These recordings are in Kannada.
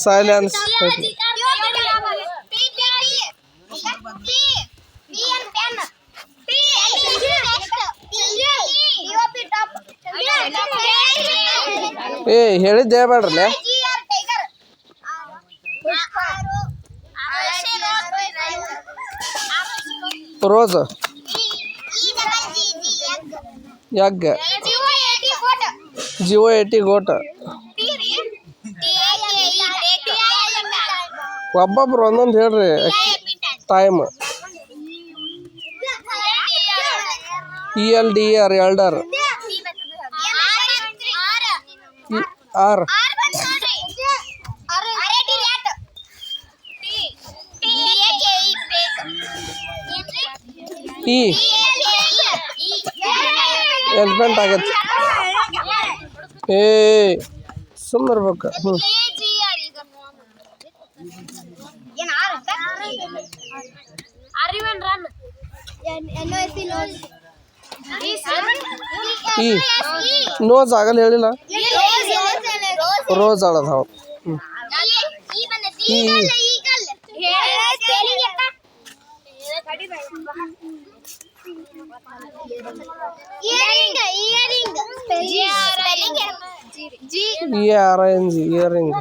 ಸೈಲೆನ್ಸ್. ಏ ಹೇಳಿದ್ದೆ ಬೇಡ್ರಲ್ಲ. ರೋಸ್ ಯಗ್ ಜಿಒ 80 ಗೋಟ್. ಒಬ್ಬೊಬ್ರು ಒಂದೊಂದು ಹೇಳ್ರಿ time. ELDR elder. R E elephant ಆಗತ್ತೆ. ಏ ಸುಮ್ಮರ್ಬೇಕು. ಈ ನೋಸ್ ಆಗಲ್ಲ ಹೇಳಿಲ್ಲ. ರೋಸ್ ಆಳದ ಹೌದು. ಈ ERING ಇಯರಿಂಗ್.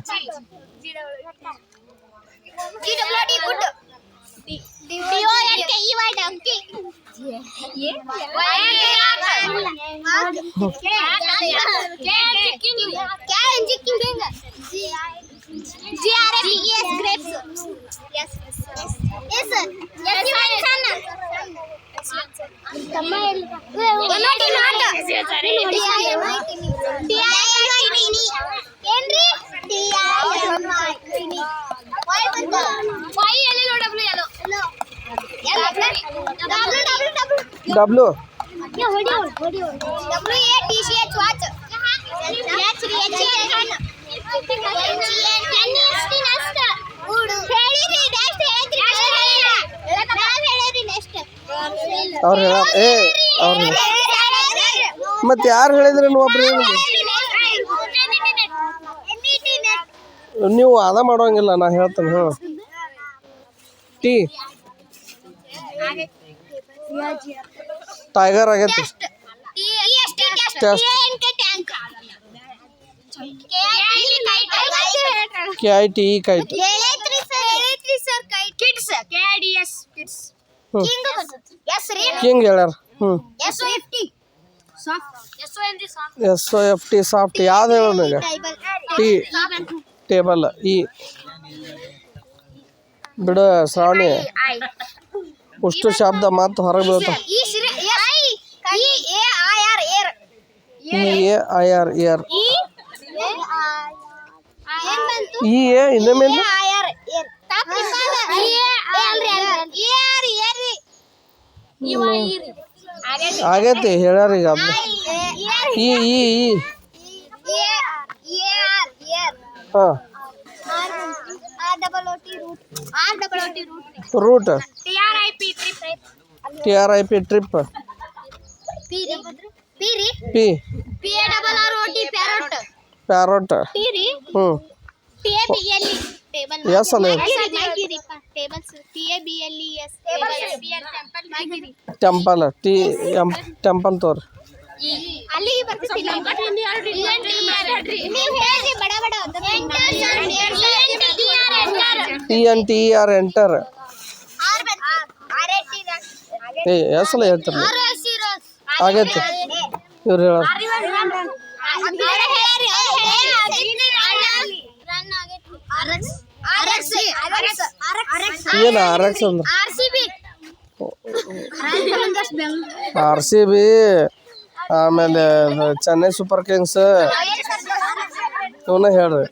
ಡಬ್ಲ್ಯೂ ಅವ್ರು ಹೇಳ. ಏ ಅವ್ರು ಮತ್ತೆ ಯಾರು ಹೇಳಿದ್ರಿ ಒಬ್ರು? ನೀವು ಅದ ಮಾಡೋಂಗಿಲ್ಲ, ನಾ ಹೇಳ್ತೇನೆ. ಹಾಂ ಟಿ ಟೈಗರ್ ಆಗೈತಿ. KIT kite. ಕಿಂಗ್ ಹೇಳ್ಯಾರ. SOFT soft. ಯಾವ್ದು ಹೇಳೋ ಈಗ? T table. ಈ ಬಿಡು ಶ್ರಾವಣಿ, ಅಷ್ಟು ಶಬ್ದ ಮಾತು ಹೊರಗೆ ಬೀಳ್ತಾವ. EAIR air. ಇನ್ನೊಮ್ಮೆ ಆಗೈತಿ ಹೇಳ್ಯಾರ ಈಗ. ಹಾಂ ರೂಟ್. TRIP trip. ಪ್ಯಾರೋಟ್. ಹ್ಞೂ ಎಸ್ ಅಲ್ಲ. ಟೆಂಪಲ್. ಟೆಂಪಲ್ ತೋರಿ. ENTER enter. ಏ ಎಸ್ ಅಲ್ಲ ಹೇಳ್ತಾರಲ್ಲ. ಆಗೈತೆ ಇವ್ರು ಹೇಳ. ಏನು RX ಅಂದ್ರೆ? RCB, ಆಮೇಲೆ ಚೆನ್ನೈ ಸೂಪರ್ ಕಿಂಗ್ಸ್. ಇವನ್ನ ಹೇಳ್ರಿ.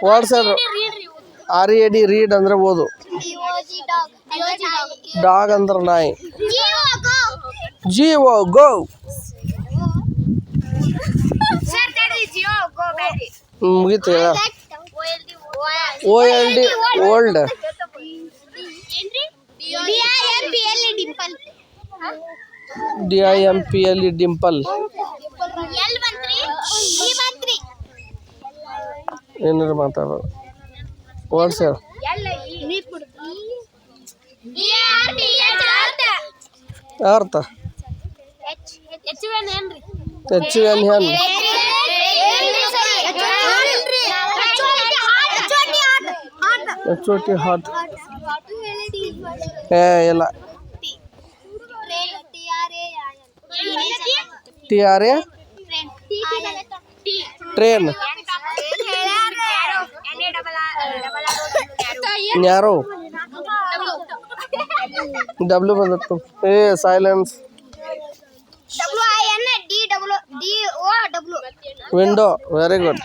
ವರ್ಡ್ಸ್ ಹೇಳ್ರಿ. READ ರೀಡ್ ಅಂದ್ರೆ ಓದು. ಡಾಗ್ ಅಂದ್ರೆ ನಾಯಿ. GO ಗೋ. ಮುಗೀತು ಹೇಳ. OLD DIMPLE ಡಿಂಪಲ್ ಏನಾರು ಮಾತಾಡೋದು ವರ್ಡ್ಸ್ ಹೇಳು ಅರ್ಥ HN hen HOT hot ಇಲ್ಲ TRA ಟ್ರೇನ್ ನ್ಯಾರೋ W ಬಂದತ್ತು silence window very good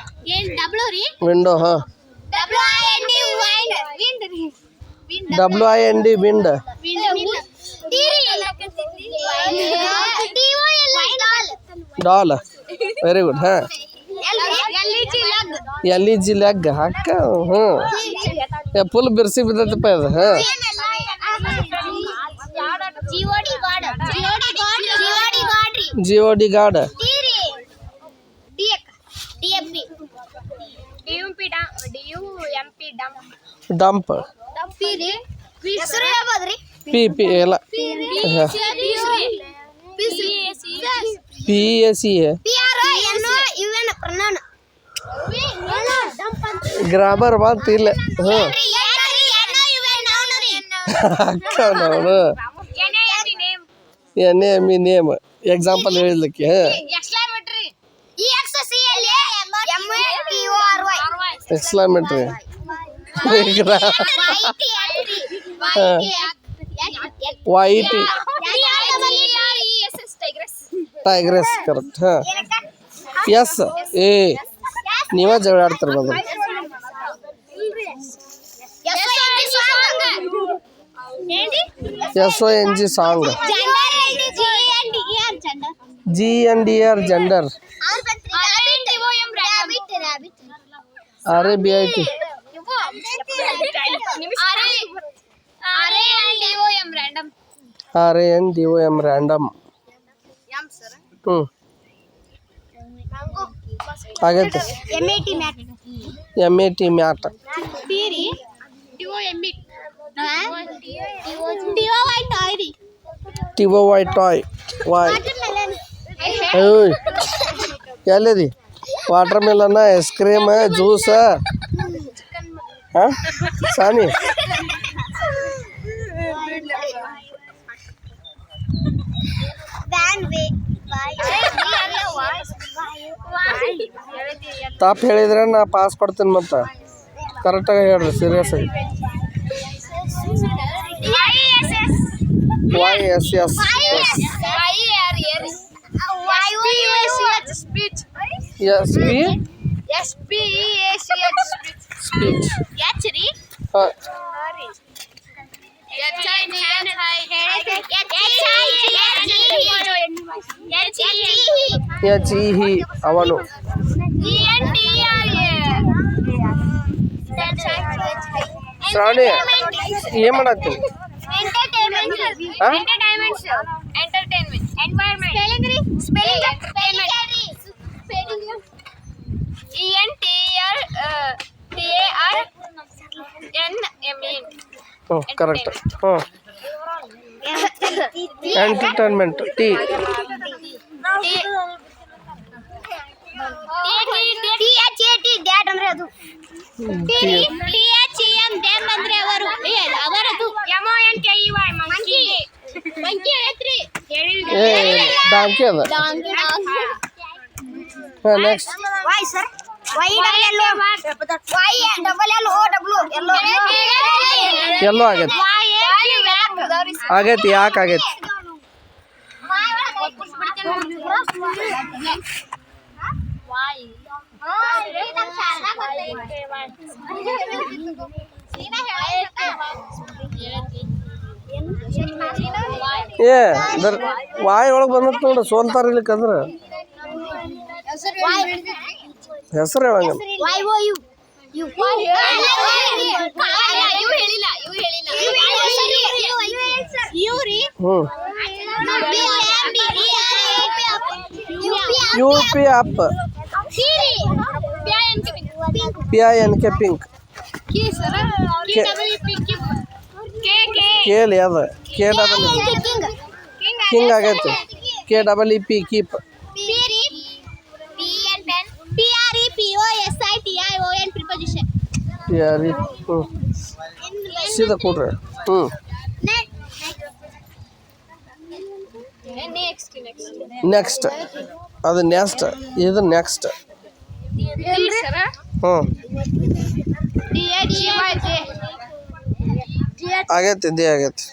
window ಹಾಂ WIND wind doll very good ಹಾಂ LEG ಲೆಗ್ ಹಾಕ ಹ್ಞೂ ಫುಲ್ ಬಿರ್ಸಿ ಬಿದ್ದತ್ತಪ್ಪ ಅದು ಹಾಂ GOD ಗಾರ್ಡ್ ಡಂಪ್ ಪಿ ಎಲ್ಲ PAC ಗ್ರಾಮರ್ ಮಾತು ಇಲ್ಲ ಹ್ಞೂ ಅಕ್ಕ ನಾವು NAME ನೇಮ್ ಎಕ್ಸಾಂಪಲ್ ಹೇಳಿದ್ಲಿಕ್ಕೆ ಎಕ್ಸ್ಕ್ಲಾಮೇಟ್ರಿ YT ಟೈಗ್ರೆಸ್ ಕರೆಕ್ಟ್ ಹಾಂ ಎಸ್ ಏ ನೀವ ಜಗಳ ಆಡ್ತಾರೆ ಬಂದು SONG song GNDR gender RABIT RANDOM random ಹ್ಞೂ ಆಗೈತೆ MAT mat TOY toy Y ಏಯ್ ಎಲ್ಲಿದಿ watermelon ice cream juice ಹಾಂ ಸಾನಿ ತಪ್ಪು ಹೇಳಿದ್ರೆ ನಾ ಪಾಸ್ ಕೊಡ್ತೀನಿ ಮತ್ತೆ ಕರೆಕ್ಟಾಗಿ ಹೇಳ್ರಿ ಸೀರಿಯಸ್ ಆಗಿ YSS ಸ್ಪೀಚ್ ಹಾಂ HE ಅವನು ಶ್ರಾವಣಿ ಏನು ಮಾಡತ್ತೀನಿ ಹ್ಞೂ ಕರೆಕ್ಟ್ ಹ್ಞೂ ಎಂಟರ್ಟೈನ್ಮೆಂಟ್ ಟಿ ಡಾಂಕಿ ಅದ ಹಾಂ ನೆಕ್ಸ್ಟ್ ಎಲ್ಲೋ ಆಗೈತಿ ಆಗೈತಿ ಯಾಕೆ ಆಗೈತಿ ವಾಯ್ ಒಳಗೆ ಬಂದತ್ ನೋಡ್ರಿ ಸೋಲ್ತಾರ ಇಲ್ಲಿಕಂದ್ರೆ ಹೆಸರು ಹೇಳಂಗ ಹ್ಞೂ U P up PINK pink ಕೇಳಿ ಅದು ಕಿಂಗ್ ಆಗೈತೆ KEEP ಕೀಪ್ ಯಾರಿ ಹ್ಞೂ ಸೀದಾ ಕೊಡ್ರಿ ಹ್ಞೂ ನೆಕ್ಸ್ಟ್ ಅದು ನೆಕ್ಸ್ಟ್ ಇದು ನೆಕ್ಸ್ಟ್ ಹ್ಞೂ ಆಗೈತೆ ಆಗೈತೆ